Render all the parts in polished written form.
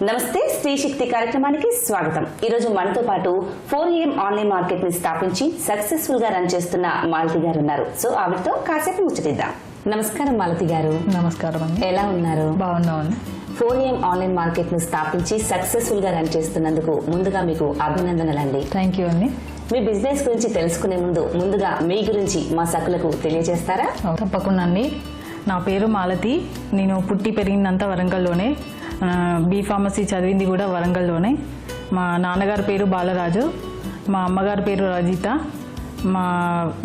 నమస్తే శ్రీ శక్తి కార్యక్రమానికి స్వాగతం. ఈ రోజు మనతో పాటు 4am ఆన్లైన్ మార్కెట్ ని స్థాపించి సక్సెస్ఫుల్ గా రన్ చేస్తున్న మాలతి గారు ఉన్నారు. సో ఆవిడతో కాసేపు ముచ్చటిద్దాం. నమస్కారం మాలతి గారు. నమస్కారం అండి. ఎలా ఉన్నారు? బాగున్నామండి. 4am ఆన్లైన్ మార్కెట్ ని స్థాపించి సక్సెస్ఫుల్ గా రన్ చేస్తున్నందుకు ముందుగా మీకు అభినందనలండి. థ్యాంక్ యూ అండి. మీ బిజినెస్ గురించి తెలుసుకునే ముందుగా మీ గురించి మా సకులకు తెలియజేస్తారా? తప్పకుండా అండి. నా పేరు మాలతి. నేను పుట్టి పెరిగినంత వరంగల్లోనే. బీ ఫార్మసీ చదివింది కూడా వరంగల్లోనే. మా నాన్నగారి పేరు బాలరాజు, మా అమ్మగారి పేరు రజిత.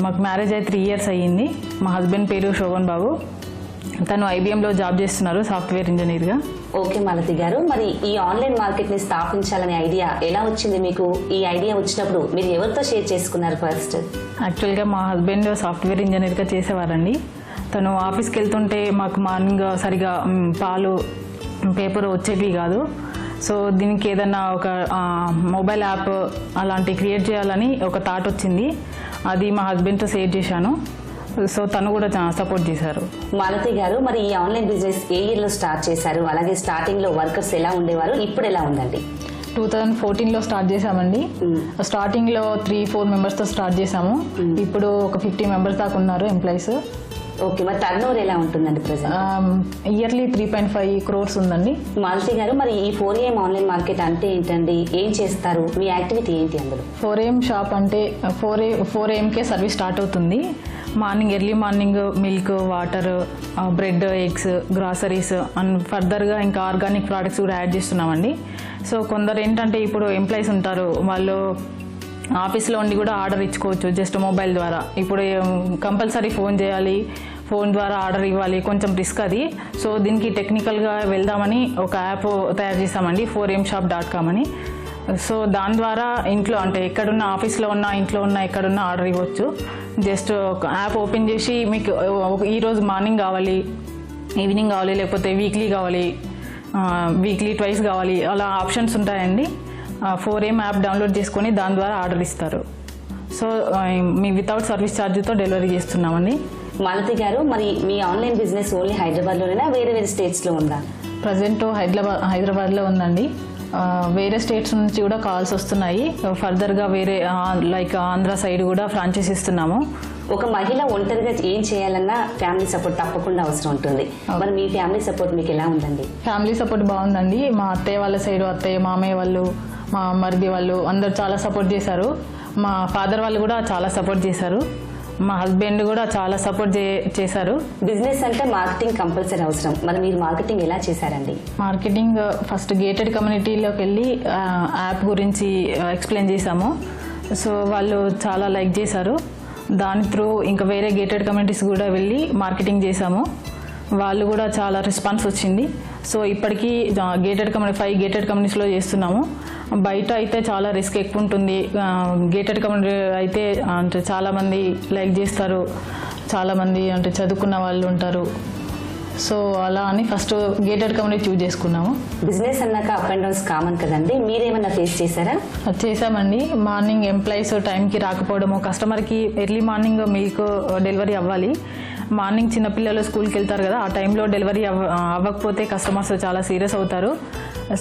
మాకు మ్యారేజ్ అయ్యి 3 years అయ్యింది. మా హస్బెండ్ పేరు శోభన్ బాబు. తను IBMలో జాబ్ చేస్తున్నారు, సాఫ్ట్వేర్ ఇంజనీర్గా. ఓకే మాలతి గారు, మరి ఈ ఆన్లైన్ మార్కెట్ ని స్థాపించాలనే ఐడియా ఎలా వచ్చింది మీకు? ఈ ఐడియా వచ్చినప్పుడు మీరు ఎవరితో షేర్ చేసుకున్నారు ఫస్ట్? యాక్చువల్గా మా హస్బెండ్ సాఫ్ట్వేర్ ఇంజనీర్గా చేసేవారండి. తను ఆఫీస్కి వెళ్తుంటే మాకు మార్నింగ్ సరిగా పాలు పేపర్ వచ్చేవి కాదు. సో దీనికి ఏదన్నా ఒక మొబైల్ యాప్ అలాంటి క్రియేట్ చేయాలని ఒక థాట్ వచ్చింది. అది మా హస్బెండ్తో షేర్ చేశాను. సో తను కూడా సపోర్ట్ చేశారు. మాలతి గారు, మరి ఈ ఆన్లైన్ బిజినెస్ ఏ ఇయర్ లో స్టార్ట్ చేశారు? అలాగే స్టార్టింగ్ లో వర్కర్స్ ఎలా ఉండేవారు, ఇప్పుడు ఎలా ఉందండి? 2014లో స్టార్ట్ చేశామండి. స్టార్టింగ్ లో 3-4 మెంబర్స్తో స్టార్ట్ చేశాము. ఇప్పుడు ఒక 50 మెంబర్స్ దాకా ఉన్నారు ఎంప్లాయీస్. ఓకే, మరి టర్న్ ఓవర్ ఎలా ఉంటుందండి ప్రెజెంట్? ఇయర్లీ 3.5 crores ఉందండి. మాలతి గారు, మరి ఈ 4am ఆన్లైన్ మార్కెట్ అంటే ఏంటండి? ఏం చేస్తారు? మీ యాక్టివిటీ ఏంటి అందులో? 4am షాప్ అంటే 4amకే సర్వీస్ స్టార్ట్ అవుతుంది. Early morning milk, water, bread, eggs, groceries and ఫర్దర్గా ఇంకా ఆర్గానిక్ ప్రోడక్ట్స్ కూడా యాడ్ చేస్తున్నామండి. సో కొందరు ఏంటంటే ఇప్పుడు ఎంప్లాయీస్ ఉంటారు, వాళ్ళు ఆఫీస్లో ఉండి కూడా ఆర్డర్ ఇచ్చుకోవచ్చు జస్ట్ మొబైల్ ద్వారా. ఇప్పుడు కంపల్సరీ ఫోన్ చేయాలి, ఫోన్ ద్వారా ఆర్డర్ ఇవ్వాలి, కొంచెం రిస్క్ అది. సో దీనికి టెక్నికల్గా వెళ్దామని ఒక యాప్ తయారు చేసామండి, 4amshop.com అని. సో దాని ద్వారా ఇంట్లో అంటే ఎక్కడున్న, ఆఫీస్లో ఉన్న, ఇంట్లో ఉన్న, ఎక్కడున్న ఆర్డర్ ఇవ్వచ్చు. జస్ట్ ఒక యాప్ ఓపెన్ చేసి మీకు ఈరోజు మార్నింగ్ కావాలి, ఈవినింగ్ కావాలి, లేకపోతే వీక్లీ కావాలి, వీక్లీ ట్వైస్ కావాలి, అలా ఆప్షన్స్ ఉంటాయండి. 4am యాప్ డౌన్లోడ్ చేసుకొని దాని ద్వారా ఆర్డర్ ఇస్తారు. సో మీ వితౌట్ సర్వీస్ ఛార్జ్తో డెలివరీ చేస్తున్నామండి. మాలతి గారు, మరి మీ ఆన్లైన్ బిజినెస్ ఓన్లీ హైదరాబాద్లోనేనా, వేరే వేరే స్టేట్స్లో ఉందా? ప్రజెంట్ హైదరాబాద్లో ఉందండి. వేరే స్టేట్స్ నుంచి కూడా కాల్స్ వస్తున్నాయి. ఫర్దర్గా వేరే లైక్ ఆంధ్ర సైడ్ కూడా ఫ్రాంచైజ్ ఇస్తున్నాము. ఒక మహిళ ఒంటరిగా ఏం చేయాలన్నా ఫ్యామిలీ సపోర్ట్ తప్పకుండా అవసరం ఉంటుంది. మరి మీ ఫ్యామిలీ సపోర్ట్ మీకు ఎలా ఉందండి? ఫ్యామిలీ సపోర్ట్ బాగుందండి. మా అత్తయ్య వాళ్ళ సైడ్, అత్తయ్య, మామయ్య వాళ్ళు, మా మరిది వాళ్ళు అందరు చాలా సపోర్ట్ చేశారు. మా ఫాదర్ వాళ్ళు కూడా చాలా సపోర్ట్ చేశారు. మా హస్బెండ్ కూడా చాలా సపోర్ట్ చేశారు. బిజినెస్ అంటే మార్కెటింగ్ కంపల్సరీ అవసరం. మరి మీరు మార్కెటింగ్ ఎలా చేశారండి? మార్కెటింగ్ ఫస్ట్ గేటెడ్ కమ్యూనిటీలోకి వెళ్ళి యాప్ గురించి ఎక్స్ప్లెయిన్ చేశాము. సో వాళ్ళు చాలా లైక్ చేశారు. దాని త్రూ ఇంకా వేరే గేటెడ్ కమ్యూనిటీస్ కూడా వెళ్ళి మార్కెటింగ్ చేశాము. వాళ్ళు కూడా చాలా రెస్పాన్స్ వచ్చింది. సో ఇప్పటికీ 5 గేటెడ్ కమ్యూనిటీస్లో చేస్తున్నాము. బయట అయితే చాలా రిస్క్ ఎక్కువ ఉంటుంది. గేటెడ్ కమ్యూనిటీ అయితే అంటే చాలామంది లైక్ చేస్తారు, చాలామంది అంటే చదువుకున్న వాళ్ళు ఉంటారు. సో అలా అని ఫస్ట్ గేటెడ్ కమ్యూనిటీ చూజ్ చేసుకున్నాము. బిజినెస్ అన్నాక అప్ అండ్ డౌన్స్ కామన్ కదండి, మీరేమన్నా ఫేస్ చేశారా? చేశామండి. మార్నింగ్ ఎంప్లాయీస్ టైంకి రాకపోవడము, కస్టమర్కి ఎర్లీ మార్నింగ్ మిల్క్ డెలివరీ అవ్వాలి. మార్నింగ్ చిన్నపిల్లలు స్కూల్కి వెళ్తారు కదా, ఆ టైంలో డెలివరీ అవ్వకపోతే కస్టమర్స్ చాలా సీరియస్ అవుతారు.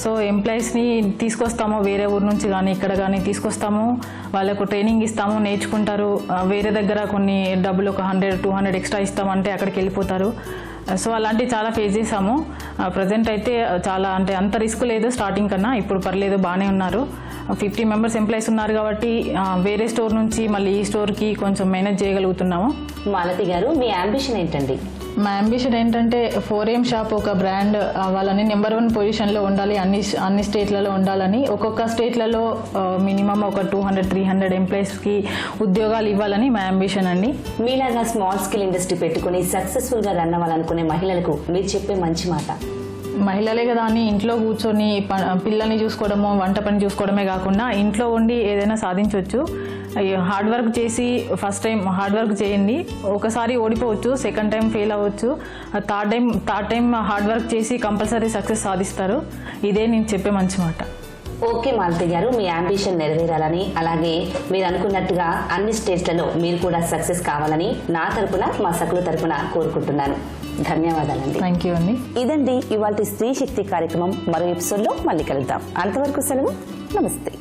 సో ఎంప్లాయీస్ని తీసుకొస్తాము, వేరే ఊరు నుంచి కానీ ఇక్కడ కానీ తీసుకొస్తాము, వాళ్ళకు ట్రైనింగ్ ఇస్తాము, నేర్చుకుంటారు. వేరే దగ్గర కొన్ని డబ్బులు ఒక 100-200 ఎక్స్ట్రా ఇస్తామంటే అక్కడికి వెళ్ళిపోతారు. సో అలాంటివి చాలా ఫేస్ చేసాము. ప్రజెంట్ అయితే చాలా అంటే అంత రిస్క్ లేదు స్టార్టింగ్ కన్నా, ఇప్పుడు పర్లేదు, బాగానే ఉన్నారు. 50 మెంబర్స్ ఎంప్లాయీస్ ఉన్నారు కాబట్టి వేరే స్టోర్ నుంచి మళ్ళీ ఈ స్టోర్కి కొంచెం మేనేజ్ చేయగలుగుతున్నాము. మాలతి గారు, మీ అంబిషన్ ఏంటండి? మా అంబిషన్ ఏంటంటే 4am షాప్ ఒక బ్రాండ్ అవ్వాలని, నెంబర్ 1 పొజిషన్లో ఉండాలి, అన్ని స్టేట్లలో ఉండాలని, ఒక్కొక్క స్టేట్లలో మినిమం ఒక 200-300 ఎంప్లాయీస్కి ఉద్యోగాలు ఇవ్వాలని మా అంబిషన్ అండి. మీలాగా స్మాల్ స్కేల్ ఇండస్ట్రీ పెట్టుకుని సక్సెస్ఫుల్గా రన్ అవ్వాలనుకునే మహిళలకు మీరు చెప్పే మంచి మాట? మహిళలే కదా అని ఇంట్లో కూర్చొని పిల్లల్ని చూసుకోవడము, వంట పని చూసుకోవడమే కాకుండా ఇంట్లో ఉండి ఏదైనా సాధించవచ్చు. హార్డ్ వర్క్ చేసి ఫస్ట్ టైం హార్డ్ వర్క్ చేయండి, ఒకసారి ఓడిపోవచ్చు, సెకండ్ టైం ఫెయిల్ అవ్వచ్చు, థర్డ్ టైం హార్డ్ వర్క్ చేసి కంపల్సరీ సక్సెస్ సాధిస్తారు. ఇదే నేను చెప్పే మంచి మాట. ఓకే మాలతి గారు, మీ అంబిషన్ నెరవేరాలని, అలాగే మీరు అనుకున్నట్టుగా అన్ని స్టేట్లలో మీరు కూడా సక్సెస్ కావాలని నా తరపున, మా సకుల తరపున కోరుకుంటున్నాను. ధన్యవాదాలండి. థ్యాంక్ యూ అండి. ఇదండి ఇవాల్టి స్త్రీ శక్తి కార్యక్రమం. మరో ఎపిసోడ్లో మళ్ళీ కలుద్దాం. అంతవరకు సెలవు. నమస్తే.